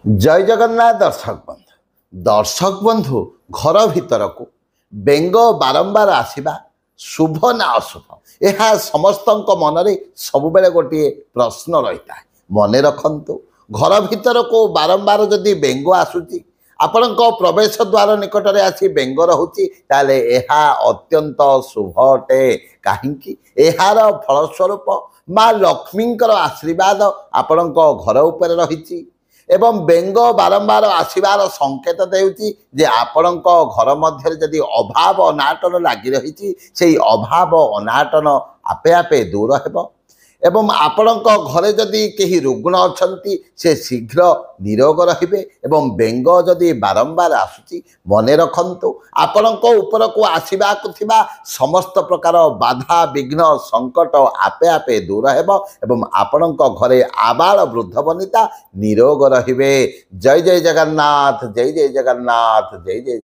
जय जगन्नाथ दर्शक बंधु घर भीतर को बेंग बारंबार आसवा शुभ ना अशुभ यह समस्त मन में सब गोटे प्रश्न रही है। मन रखु घर भीतर को बारंबार जदि बेंग आसूची आपण प्रवेश द्वार निकट में आसी बेंग रोचे ताले यह अत्यंत शुभ अटे कहीं यार फलस्वरूप माँ लक्ष्मी आशीर्वाद आपण घर उपर रही एवं बेंग बारंबार आसबार संकेत देउची जे आपणक घर मध्य जदि अभाव अनाटन लगी रही से अभाव अनाटन आपे आपे दूर हेब एवं आपणक घरे जदि कहीं रुग्ण अछंती से शीघ्र निरोग रहिबे एवं बेंग जदि बारंबार आसुची मने रखंतु आपणक ऊपर को आसीबा को थिबा समस्त प्रकार बाधा विघ्न संकट आपे आपे दूर हेब एवं आपणक घरे आबाल वृद्ध वनिता निरोग रहिबे। जय जय जगन्नाथ जय जय जगन्नाथ जय जय।